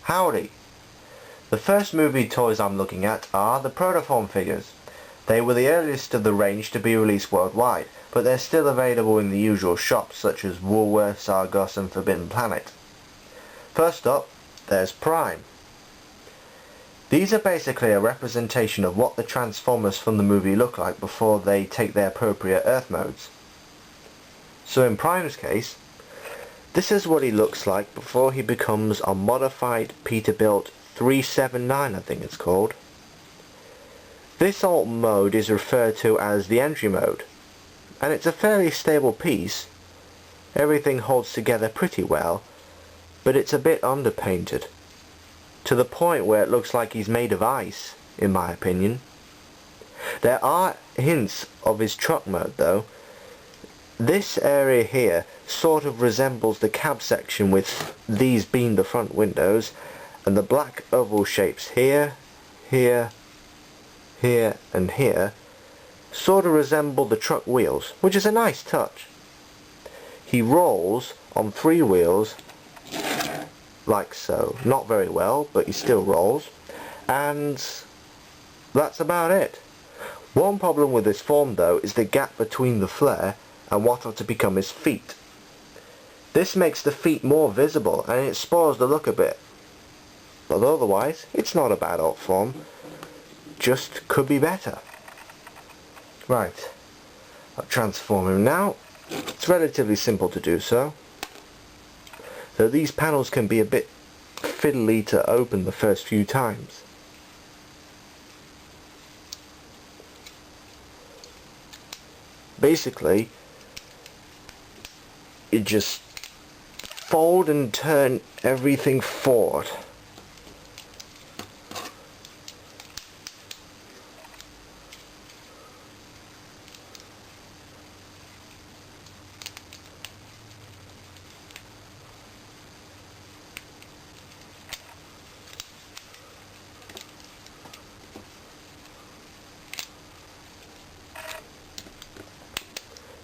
Howdy! The first movie toys I'm looking at are the Protoform figures. They were the earliest of the range to be released worldwide, but they're still available in the usual shops such as Woolworths, Argos and Forbidden Planet. First up, there's Prime. These are basically a representation of what the Transformers from the movie look like before they take their appropriate Earth modes. So in Prime's case, this is what he looks like before he becomes a modified Peterbilt 379, I think it's called. This alt mode is referred to as the entry mode, and it's a fairly stable piece. Everything holds together pretty well, but it's a bit underpainted, to the point where it looks like he's made of ice, in my opinion. There are hints of his truck mode though. This area here sort of resembles the cab section, with these being the front windows, and the black oval shapes here, here, here and here sort of resemble the truck wheels, which is a nice touch. He rolls on 3 wheels like so. Not very well, but he still rolls, and that's about it. One problem with this form though is the gap between the flare and what are to become his feet. This makes the feet more visible and it spoils the look a bit, but otherwise it's not a bad alt form, just could be better. Right, I'll transform him now. It's relatively simple to do so, though these panels can be a bit fiddly to open the first few times. Basically, you just fold and turn everything forward.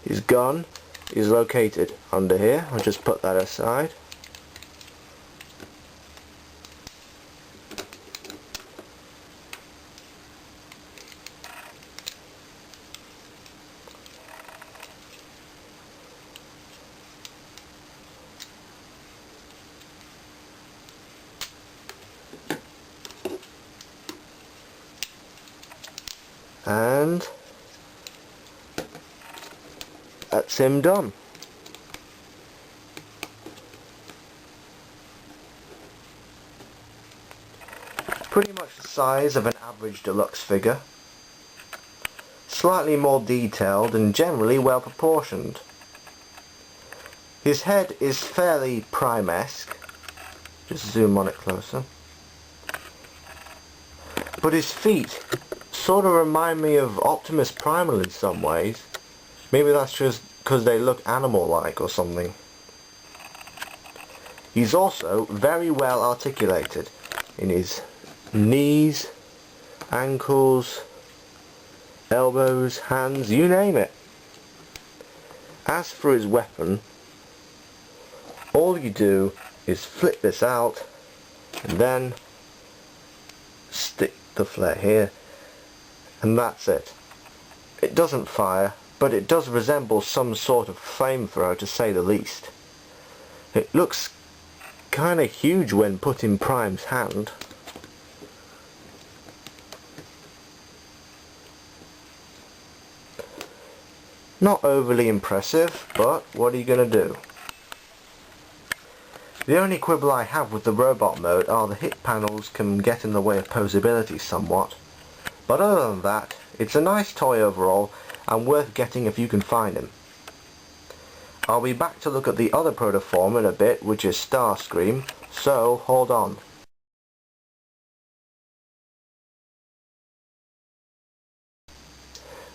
His gun is located under here. I'll just put that aside. And that's him done. Pretty much the size of an average deluxe figure. Slightly more detailed and generally well proportioned. His head is fairly Prime-esque. Just zoom on it closer. But his feet sort of remind me of Optimus Primal in some ways. Maybe that's just because they look animal-like or something. He's also very well articulated in his knees, ankles, elbows, hands, you name it. As for his weapon, all you do is flip this out and then stick the flare here, and that's it. It doesn't fire, but it does resemble some sort of flamethrower, to say the least. It looks kinda huge when put in Prime's hand. Not overly impressive, but what are you gonna do? The only quibble I have with the robot mode are the hit panels can get in the way of posability somewhat. But other than that, it's a nice toy overall, and worth getting if you can find him. I'll be back to look at the other Protoform in a bit, which is Starscream, so hold on.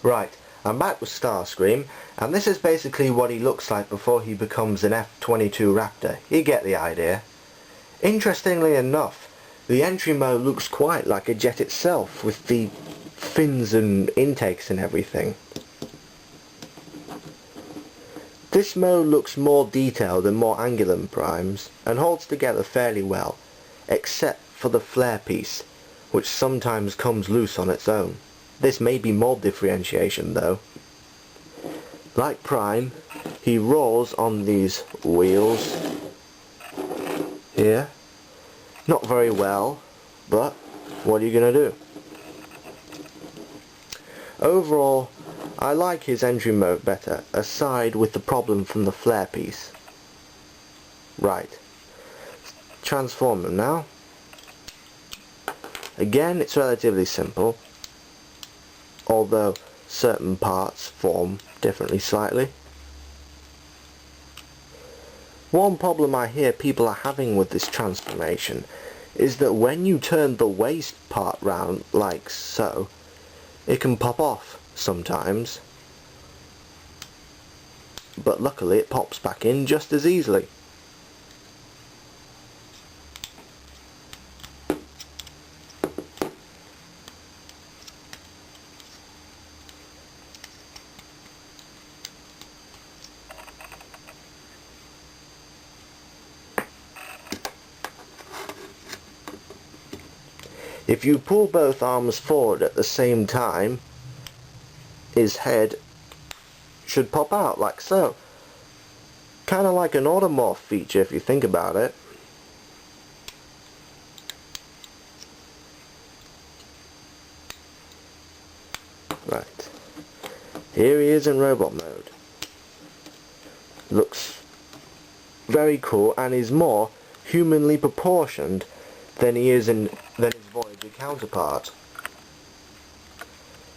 Right, I'm back with Starscream, and this is basically what he looks like before he becomes an F-22 Raptor. You get the idea. Interestingly enough, the entry mode looks quite like a jet itself, with the fins and intakes and everything. This mode looks more detailed and more angular than Prime's, and holds together fairly well. except for the flare piece, which sometimes comes loose on its own. This may be mold differentiation though. Like Prime, he rolls on these wheels here. Not very well, but what are you going to do? Overall, I like his entry mode better, aside with the problem from the flare piece. Right. Transform them now. Again, it's relatively simple, although certain parts form differently slightly. One problem I hear people are having with this transformation is that when you turn the waist part round like so, it can pop off sometimes, but luckily it pops back in just as easily. If you pull both arms forward at the same time, his head should pop out like so. Kind of like an Automorph feature if you think about it. Right. Here he is in robot mode. Looks very cool and is more humanly proportioned than he is in his Voyager counterpart.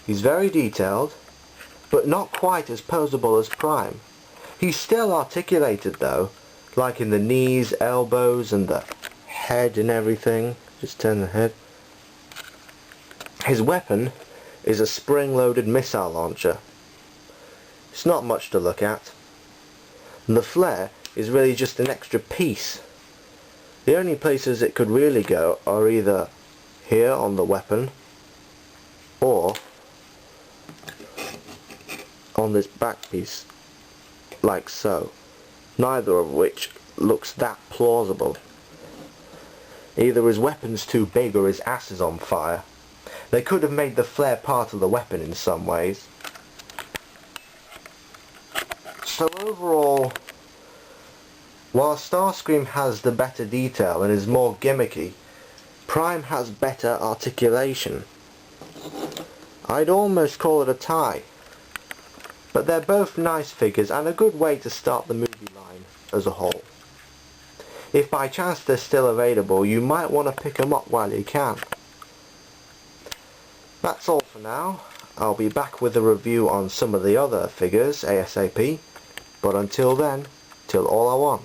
He's very detailed, but not quite as posable as Prime. He's still articulated though, like in the knees, elbows and the head and everything. Just turn the head. His weapon is a spring-loaded missile launcher. It's not much to look at. And the flare is really just an extra piece. The only places it could really go are either here on the weapon or on this back piece, like so. Neither of which looks that plausible. Either his weapon's too big or his ass is on fire. They could have made the flare part of the weapon in some ways. So overall, while Starscream has the better detail and is more gimmicky, Prime has better articulation. I'd almost call it a tie. But they're both nice figures and a good way to start the movie line as a whole. If by chance they're still available, you might want to pick them up while you can. That's all for now. I'll be back with a review on some of the other figures ASAP. But until then, till all I want.